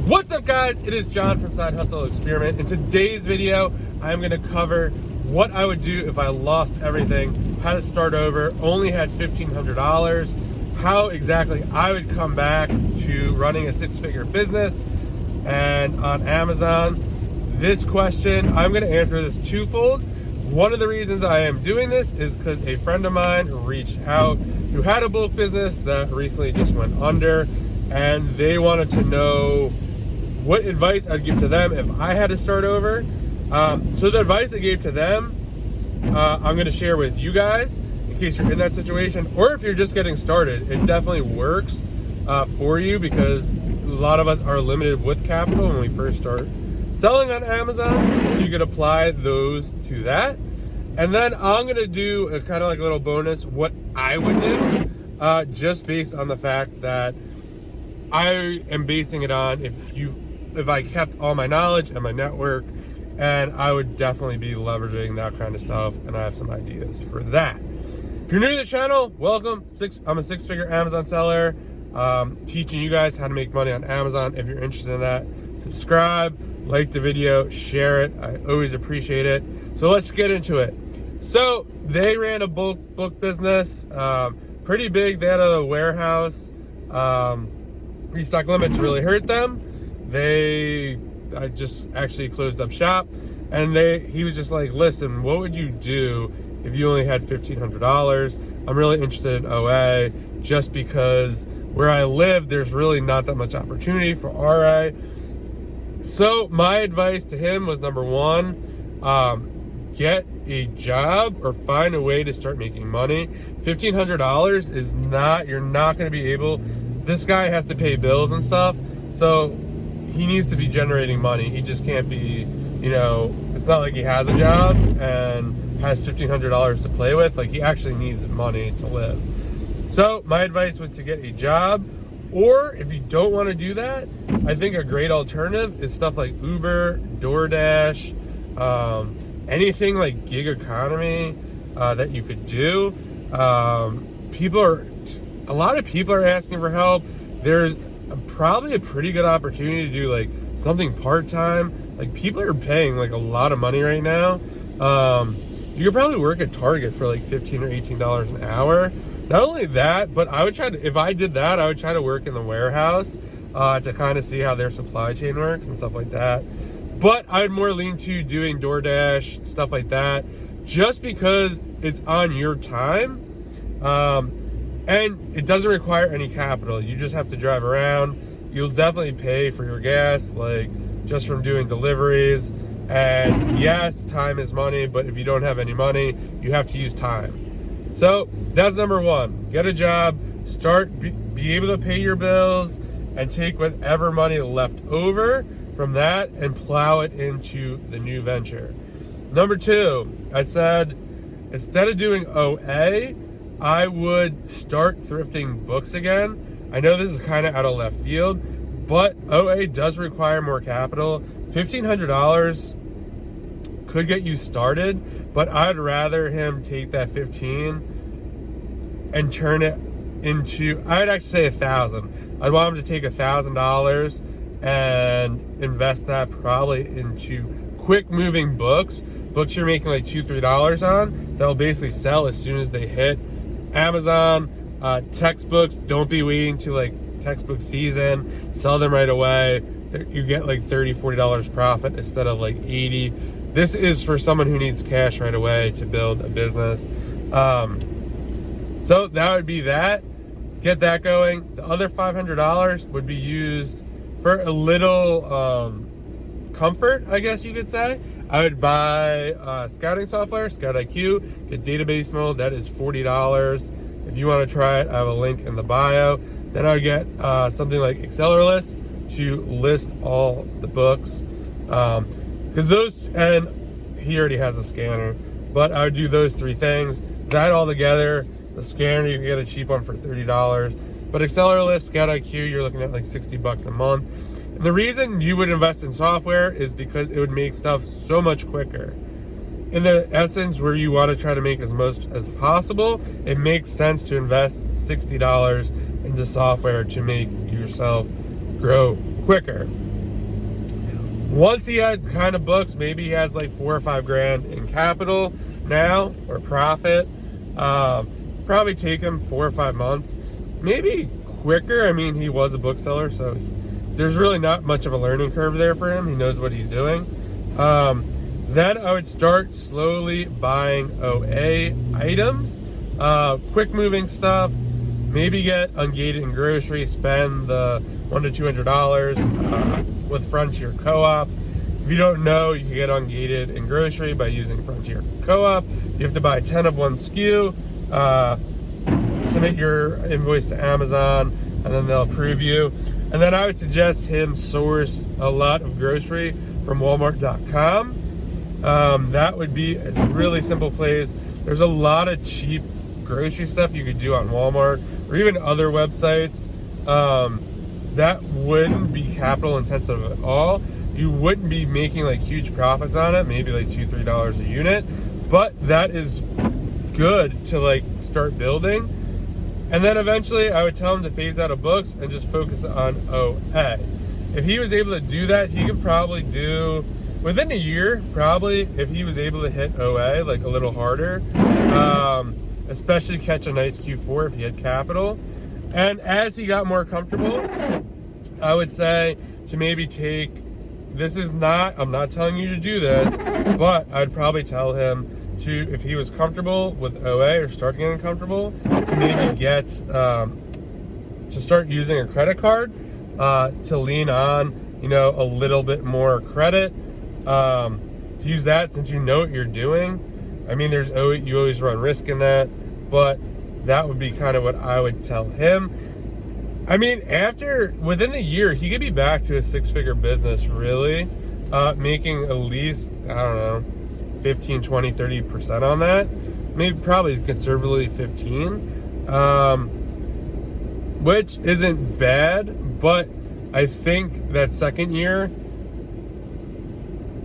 What's up, guys? It is John from Side Hustle Experiment. In today's video, I'm going to cover what I would do if I lost everything, how to start over, only had $1,500, how exactly I would come back to running a six-figure business and on Amazon. This question, I'm going to answer this twofold. One of the reasons I am doing this is because a friend of mine reached out who had a bulk business that recently just went under, and they wanted to know what advice I'd give to them if I had to start over. So the advice I gave to them, I'm going to share with you guys in case you're in that situation, or if you're just getting started. It definitely works for you because a lot of us are limited with capital when we first start selling on Amazon. So you could apply those to that. And then I'm going to do a kind of like a little bonus, what I would do, just based on the fact that I am basing it on if I kept all my knowledge and my network, and I would definitely be leveraging that kind of stuff, and I have some ideas for that. If you're new to the channel, welcome. I'm a six-figure Amazon seller, teaching you guys how to make money on Amazon. If you're interested in that, subscribe, like the video, share it. I always appreciate it. So let's get into it. So they ran a bulk business, pretty big. They had a warehouse. Restock limits really hurt them. I just actually closed up shop, and he was just like, listen, what would you do if you only had $1,500? I'm really interested in OA just because where I live, there's really not that much opportunity for RA. So my advice to him was, number one, get a job or find a way to start making money. $1,500 is you're not going to be able, this guy has to pay bills and stuff. So he needs to be generating money. He just can't be, it's not like he has a job and has $1,500 to play with. Like, he actually needs money to live. So my advice was to get a job, or if you don't want to do that, I think a great alternative is stuff like Uber, DoorDash, anything like gig economy that you could do. A lot of people are asking for help. There's probably a pretty good opportunity to do like something part-time. Like, people are paying like a lot of money right now. You could probably work at Target for like $15 or $18 an hour. Not only that, but if I did that, I would try to work in the warehouse to kind of see how their supply chain works and stuff like that. But I'd more lean to doing DoorDash, stuff like that, just because it's on your time. And it doesn't require any capital. You just have to drive around. You'll definitely pay for your gas, like just from doing deliveries. And yes, time is money, but if you don't have any money, you have to use time. So that's number one. Get a job, be able to pay your bills, and take whatever money left over from that and plow it into the new venture. Number two, I said, instead of doing OA, I would start thrifting books again. I know this is kind of out of left field, but OA does require more capital. $1,500 could get you started, but I'd rather him take that 15 and turn it into, I'd actually say $1,000. I'd want him to take $1,000 and invest that probably into quick moving books you're making like $2, $3 on, that'll basically sell as soon as they hit Amazon. Textbooks, don't be waiting to like textbook season, sell them right away. You get like $30, $40 profit instead of like $80. This is for someone who needs cash right away to build a business. So that would be that. Get that going. The other $500 would be used for a little comfort, I guess you could say. I would buy scouting software, Scout IQ, get database mode. That is $40. If you want to try it, I have a link in the bio. Then I would get something like Accelerlist to list all the books. Because those, and he already has a scanner, but I would do those three things. That all together, the scanner, you can get a cheap one for $30. But Accelerlist, Scout IQ, you're looking at like $60 a month. And the reason you would invest in software is because it would make stuff so much quicker. In the essence where you want to try to make as much as possible, it makes sense to invest $60 into software to make yourself grow quicker. Once he had kind of books, maybe he has like 4 or 5 grand in capital now or profit. Probably take him 4 or 5 months, maybe quicker. I mean, he was a bookseller, so there's really not much of a learning curve there for him. He knows what he's doing. Then I would start slowly buying OA items, quick moving stuff. Maybe get ungated in grocery, spend the $100 to $200 with Frontier Co-op. If you don't know, you can get ungated in grocery by using Frontier Co-op. You have to buy 10 of one SKU, submit your invoice to Amazon, and then they'll approve you. And then I would suggest him source a lot of grocery from Walmart.com. That would be a really simple place. There's a lot of cheap grocery stuff you could do on Walmart or even other websites that wouldn't be capital intensive at all. You wouldn't be making like huge profits on it, maybe like $2-3 a unit, but that is good to like start building. And then eventually I would tell him to phase out of books and just focus on OA. If he was able to do that, he could probably do within a year, probably, if he was able to hit OA like a little harder, especially catch a nice Q4 if he had capital. And as he got more comfortable, I would say to maybe take, I'm not telling you to do this, but I'd probably tell him to, if he was comfortable with OA or start getting comfortable, to maybe get, to start using a credit card, to lean on, a little bit more credit, to use that since you know what you're doing. I mean, you always run risk in that, but that would be kind of what I would tell him. I mean, within the year, he could be back to a 6-figure business, really, making at least, I don't know, 15, 20, 30% on that. Maybe probably conservatively 15, which isn't bad, but I think that second year,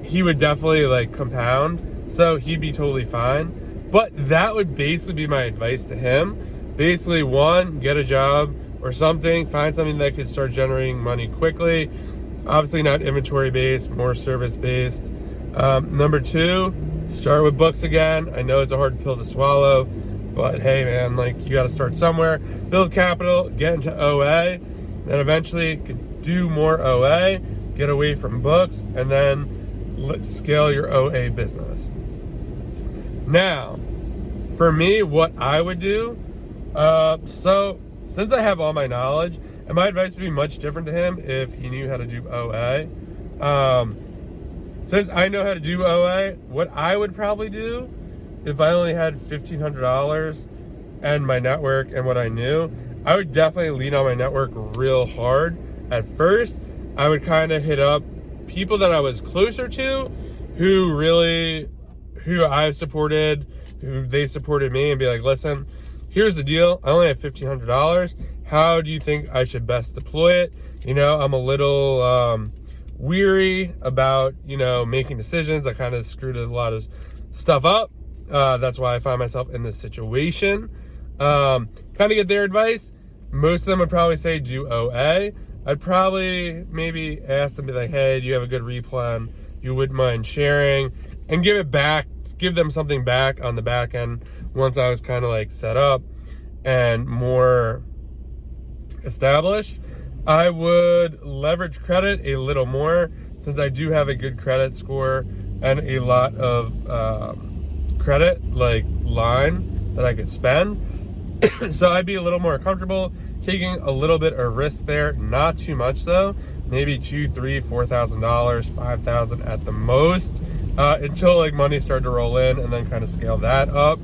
he would definitely like compound, so he'd be totally fine. But that would basically be my advice to him. Basically, one, get a job or something, find something that could start generating money quickly. Obviously not inventory based, more service based. Number 2, start with books again. I know it's a hard pill to swallow, but hey man, like you gotta start somewhere. Build capital, get into OA, then eventually do more OA, get away from books, and then let's scale your OA business. Now, for me, what I would do, so since I have all my knowledge, and my advice would be much different to him if he knew how to do OA. Since I know how to do OA, what I would probably do if I only had $1,500 and my network and what I knew, I would definitely lean on my network real hard. At first, I would kind of hit up people that I was closer to, who I supported, who they supported me, and be like, listen, here's the deal. I only have $1,500. How do you think I should best deploy it? I'm a little weary about, making decisions. I kind of screwed a lot of stuff up. That's why I find myself in this situation. Kind of get their advice. Most of them would probably say do OA. I'd probably maybe ask them, be like, hey, do you have a good replan you wouldn't mind sharing? And give them something back on the back end once I was kind of like set up and more established. I would leverage credit a little more since I do have a good credit score and a lot of credit like line that I could spend. So I'd be a little more comfortable taking a little bit of risk there, not too much though, maybe $2,000, $3,000, $4,000, $5,000 at the most, until like money started to roll in, and then kind of scale that up.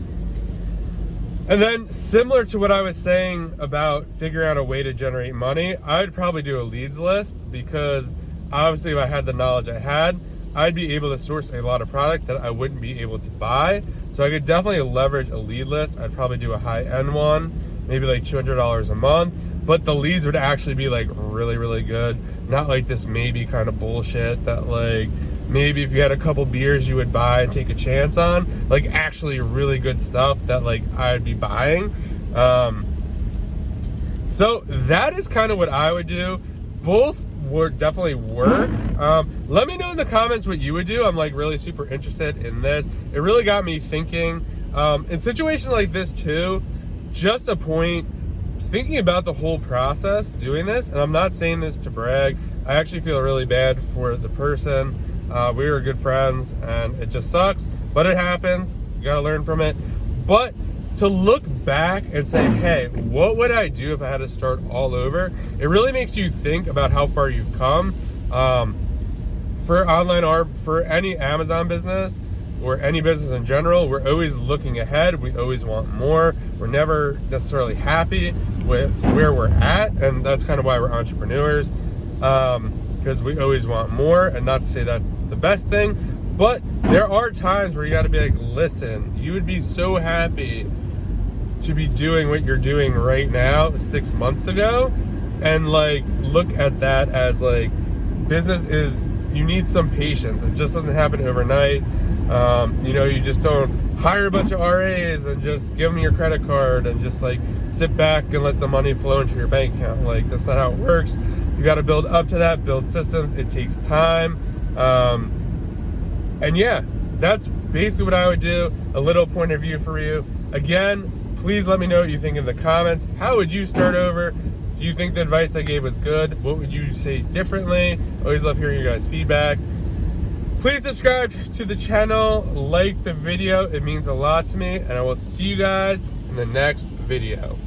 And then similar to what I was saying about figuring out a way to generate money, I'd probably do a leads list, because obviously if I had the knowledge I had, I'd be able to source a lot of product that I wouldn't be able to buy. So I could definitely leverage a lead list. I'd probably do a high-end one, maybe like $200 a month, but the leads would actually be like really, really good. Not like this maybe kind of bullshit that like maybe if you had a couple beers you would buy and take a chance on, like actually really good stuff that like I'd be buying. So that is kind of what I would do. Both would definitely work. Let me know in the comments what you would do. I'm like really super interested in this. It really got me thinking. In situations like this too, just a point, thinking about the whole process doing this, and I'm not saying this to brag. I actually feel really bad for the person. We were good friends and it just sucks, but it happens. You gotta learn from it. But to look back and say, hey, what would I do if I had to start all over? It really makes you think about how far you've come. For online art, for any Amazon business or any business in general, we're always looking ahead. We always want more. We're never necessarily happy with where we're at. And that's kind of why we're entrepreneurs, because we always want more. And not to say that's the best thing, but there are times where you got to be like, listen, you would be so happy to be doing what you're doing right now 6 months ago, and like look at that as like, business is, you need some patience. It just doesn't happen overnight. You know, you just don't hire a bunch of RAs and just give them your credit card and just like sit back and let the money flow into your bank account. Like, that's not how it works. You got to build up to that, build systems. It takes time. And yeah, that's basically what I would do. A little point of view for you. Again, please let me know what you think in the comments. How would you start over? Do you think the advice I gave was good? What would you say differently? Always love hearing your guys' feedback. Please subscribe to the channel, like the video. It means a lot to me, and I will see you guys in the next video.